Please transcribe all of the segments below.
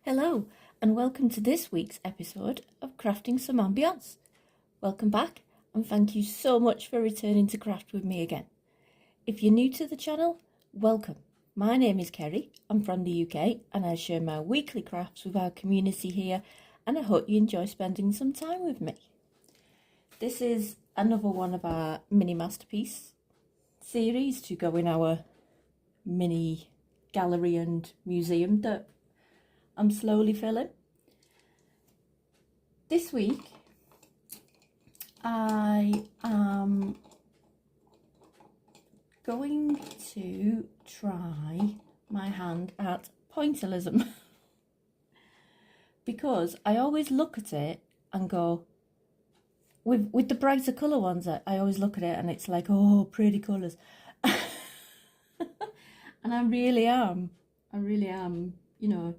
Hello, and welcome to this week's episode of Crafting Some Ambiance. Welcome back, and thank you so much for returning to craft with me again. If you're new to the channel, welcome. My name is Kerry, I'm from the UK, and I share my weekly crafts with our community here, and I hope you enjoy spending some time with me. This is another one of our mini masterpiece series to go in our mini gallery and museum that I'm slowly filling. This week I am going to try my hand at pointillism because I always look at it and go, with the brighter colour ones, I always look at it and it's like, oh, pretty colours. And I really am, you know,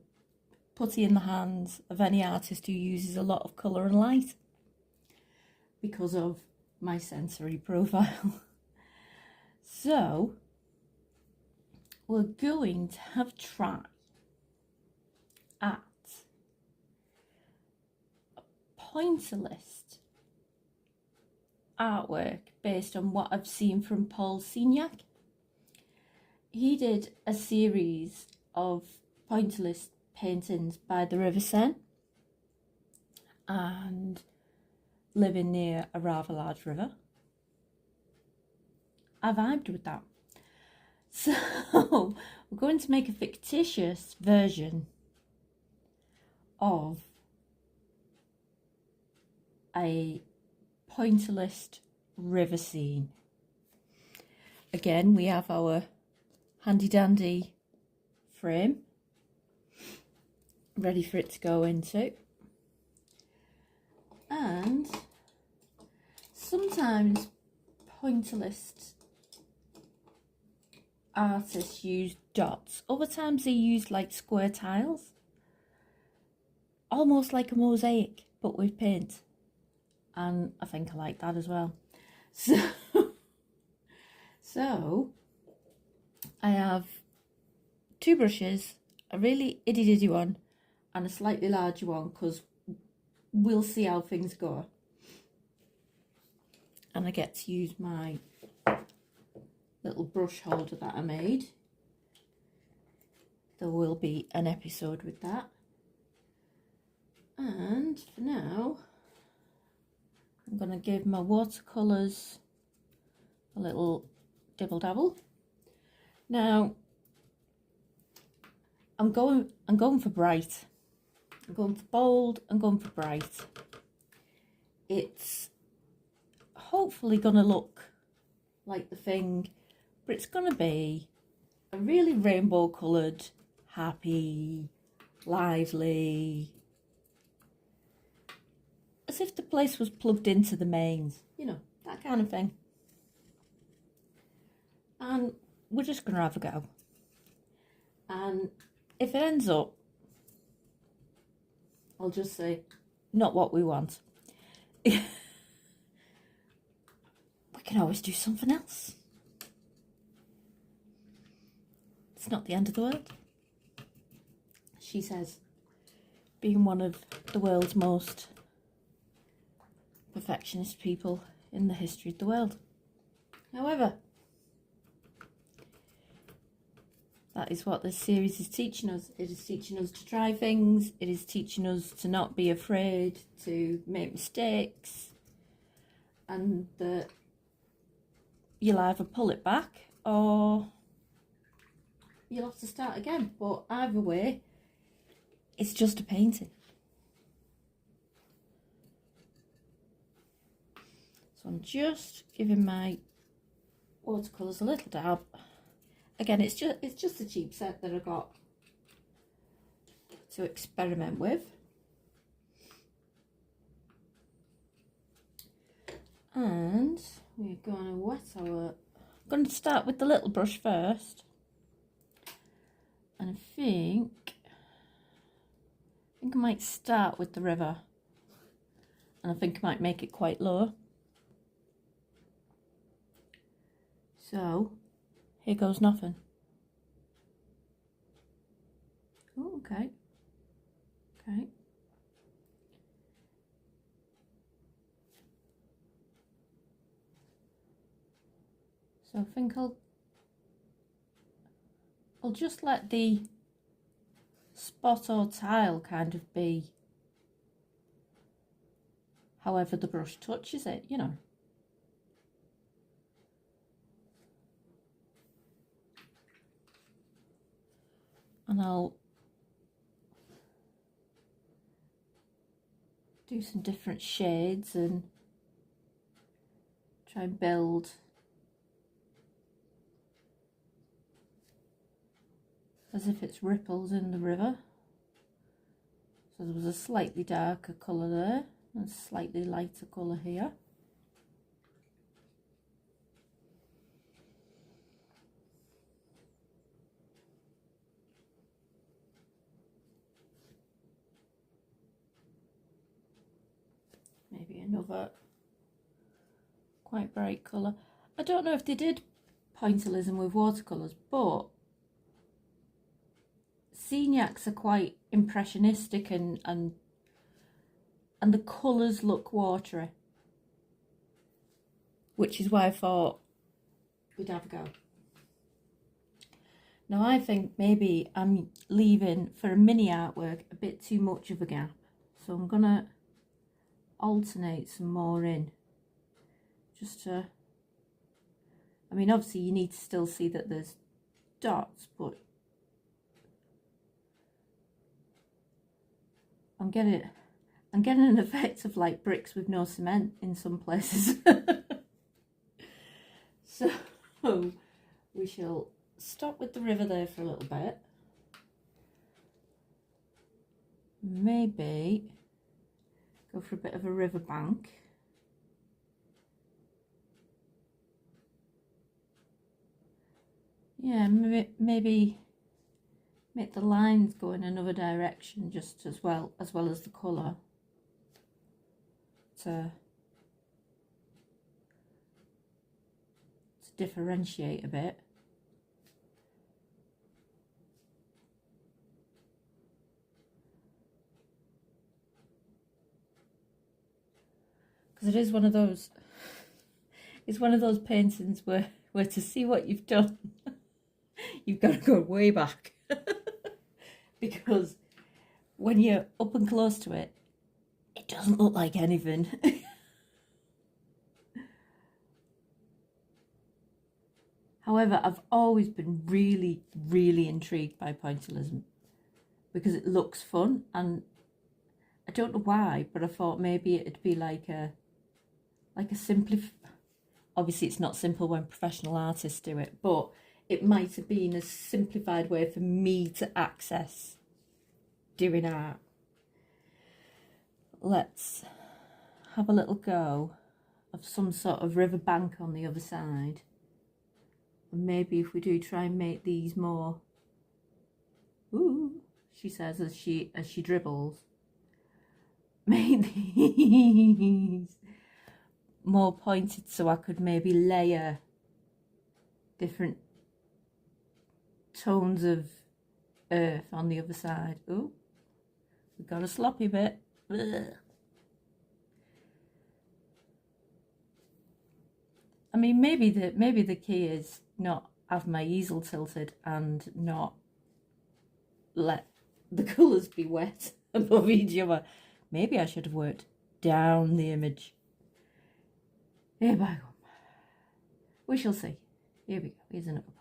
putty in the hands of any artist who uses a lot of colour and light because of my sensory profile. So we're going to have a try at a pointilist artwork based on what I've seen from Paul Signac. He did a series of pointilist paintings by the River Seine, and living near a rather large river, I vibed with that. So we're going to make a fictitious version of a pointillist river scene. Again, we have our handy dandy frame ready for it to go into, and sometimes pointillist artists use dots, other times they use like square tiles, almost like a mosaic but with paint, and I think I like that as well. So I have two brushes, a really itty-ditty one and a slightly larger one, because we'll see how things go. And I get to use my little brush holder that I made. There will be an episode with that. And for now, I'm going to give my watercolours a little dibble dabble. Now, I'm going for bright. I'm going for bold, I'm going for bright. It's hopefully going to look like the thing, but it's going to be a really rainbow coloured, happy, lively, as if the place was plugged into the mains, you know, that kind of thing. And we're just going to have a go. And if it ends up, I'll just say, not what we want. We can always do something else. It's not the end of the world, she says, being one of the world's most perfectionist people in the history of the world. However, that is what this series is teaching us. It is teaching us to try things. It is teaching us to not be afraid to make mistakes, and that you'll either pull it back or you'll have to start again. But either way, it's just a painting. So I'm just giving my watercolours a little dab. Again, it's just a cheap set that I got to experiment with. And we're going to wet our... I'm going to start with the little brush first. And I think I might start with the river. And I think I might make it quite low. So, here goes nothing. Oh, okay. Okay. So I think I'll just let the spot or tile kind of be however the brush touches it, you know. And I'll do some different shades and try and build as if it's ripples in the river. So there was a slightly darker colour there and a slightly lighter colour here. Maybe another quite bright colour. I don't know if they did pointillism with watercolours, but Signacs are quite impressionistic and the colours look watery, which is why I thought we'd have a go. Now I think maybe I'm leaving for a mini artwork a bit too much of a gap, so I'm gonna alternate some more in, just to, I mean obviously you need to still see that there's dots, but I'm getting an effect of like bricks with no cement in some places. So we shall stop with the river there for a little bit. Maybe go for a bit of a river bank. Yeah, maybe make the lines go in another direction just as well as the colour to differentiate a bit. Because it is one of those, it's one of those paintings where to see what you've done, you've got to go way back. Because when you're up and close to it, it doesn't look like anything. However, I've always been really, really intrigued by pointillism because it looks fun, and I don't know why, but I thought maybe it'd be like a obviously it's not simple when professional artists do it, but it might have been a simplified way for me to access doing art. Let's have a little go of some sort of river bank on the other side. And maybe if we do try and make these more, ooh, she says as she dribbles, make these more pointed so I could maybe layer different tones of earth on the other side. Ooh, we got a sloppy bit. Ugh. I mean, maybe the key is not have my easel tilted and not let the colours be wet above each other. Maybe I should have worked down the image. Here we go. We shall see. Here we go. Here's another colour.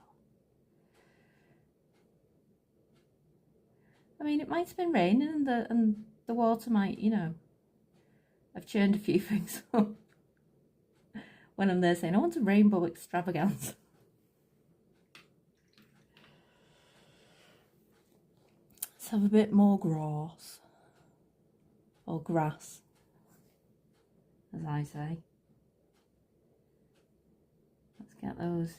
I mean, it might have been raining and the water might, you know, have churned a few things up. When I'm there saying, I want a rainbow extravaganza. Let's have a bit more grass. Or grass, as I say. Let's get those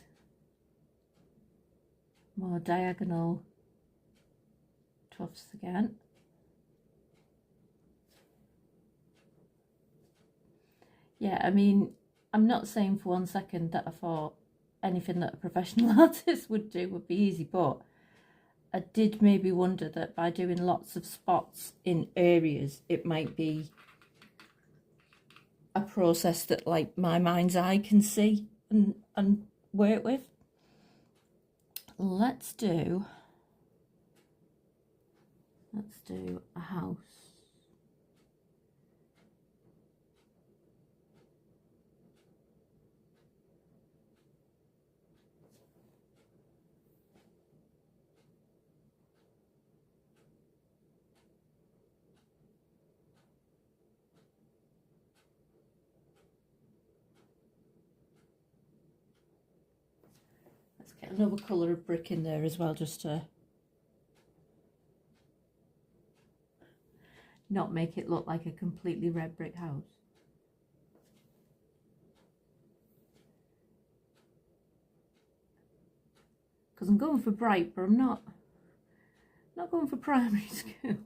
more diagonal tufts again. Yeah, I mean, I'm not saying for 1 second that I thought anything that a professional artist would do would be easy, but I did maybe wonder that by doing lots of spots in areas, it might be a process that, like, my mind's eye can see and work with. Let's do a house. Let's get another colour of brick in there as well, just to not make it look like a completely red brick house. Because I'm going for bright, but I'm not going for primary school.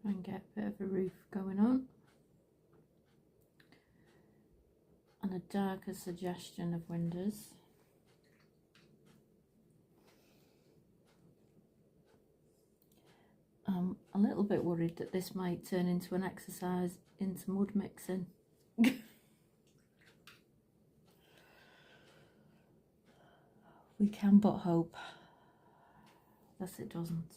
Try and get a bit of a roof going on. And a darker suggestion of windows. I'm a little bit worried that this might turn into an exercise into mud mixing. We can but hope that it doesn't.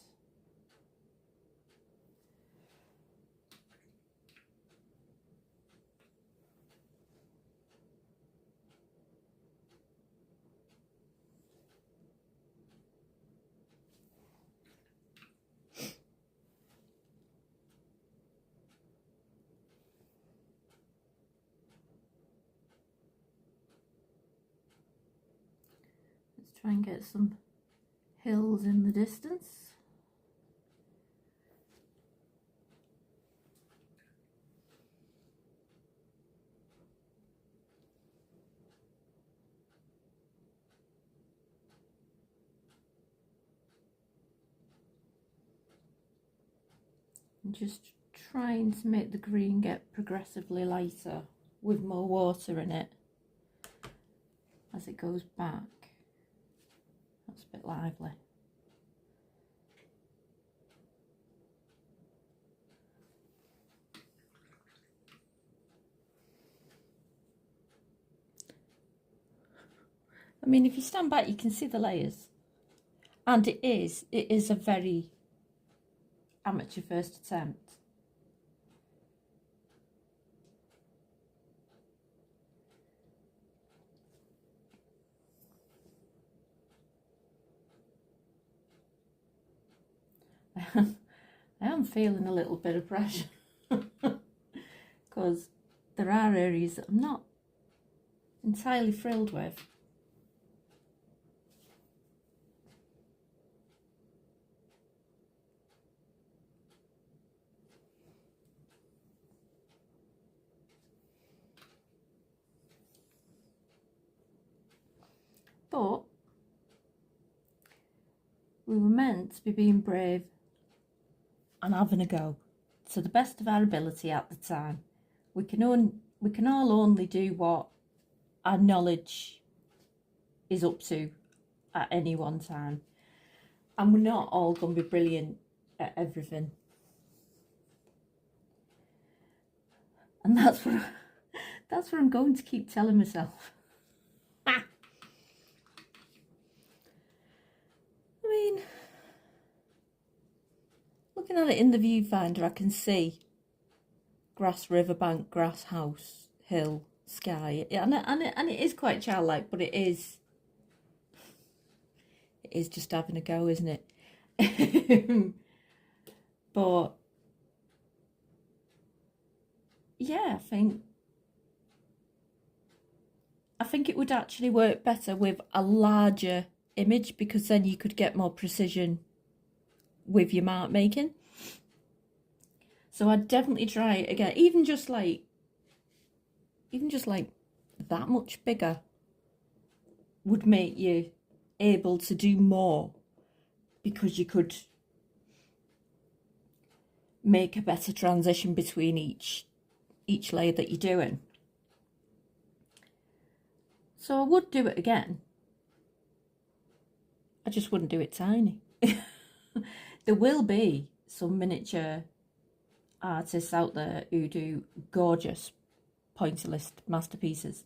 Try and get some hills in the distance. And just trying to make the green get progressively lighter with more water in it as it goes back. That's a bit lively. I mean, if you stand back, you can see the layers. And it is a very amateur first attempt. I am feeling a little bit of pressure because there are areas that I'm not entirely thrilled with. But we were meant to be being brave and having a go to the best of our ability at the time. We can all only do what our knowledge is up to at any one time. And we're not all going to be brilliant at everything. And that's what I'm going to keep telling myself. I mean, looking at it in the viewfinder, I can see grass, riverbank, grass, house, hill, sky, and it is quite childlike, but it is just having a go, isn't it? But yeah, I think it would actually work better with a larger image, because then you could get more precision with your mark making. So I'd definitely try it again, even just like that much bigger would make you able to do more, because you could make a better transition between each layer that you're doing. So I would do it again. I just wouldn't do it tiny. There will be some miniature artists out there who do gorgeous pointillist masterpieces.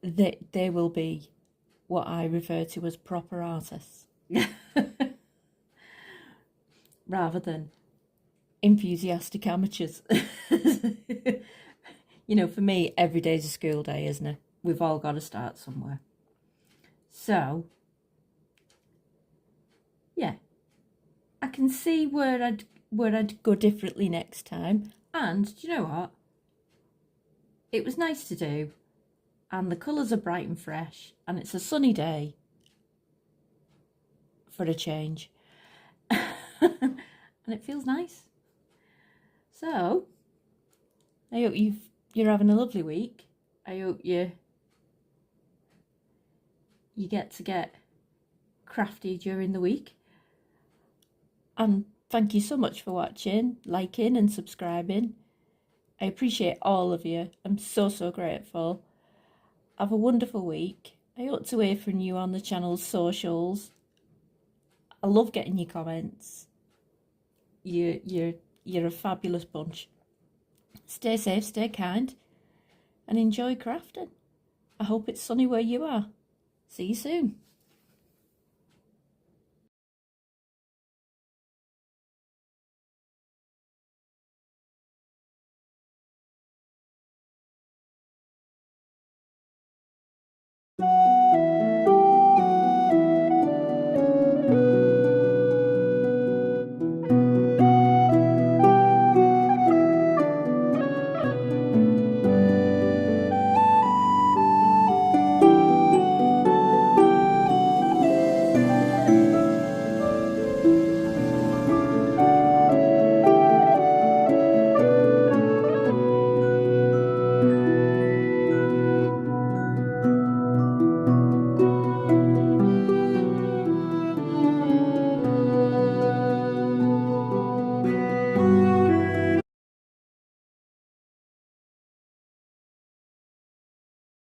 They will be what I refer to as proper artists. Rather than enthusiastic amateurs. You know, for me, every day's a school day, isn't it? We've all got to start somewhere. So, yeah, I can see where I'd go differently next time. And do you know what? It was nice to do, and the colours are bright and fresh, and it's a sunny day for a change. And it feels nice. So, I hope you're having a lovely week. I hope you get crafty during the week. And thank you so much for watching, liking and subscribing. I appreciate all of you. I'm so grateful. Have a wonderful week. I hope to hear from you on the channel's socials. I love getting your comments. You're a fabulous bunch. Stay safe, stay kind, and enjoy crafting. I hope it's sunny where you are. See you soon.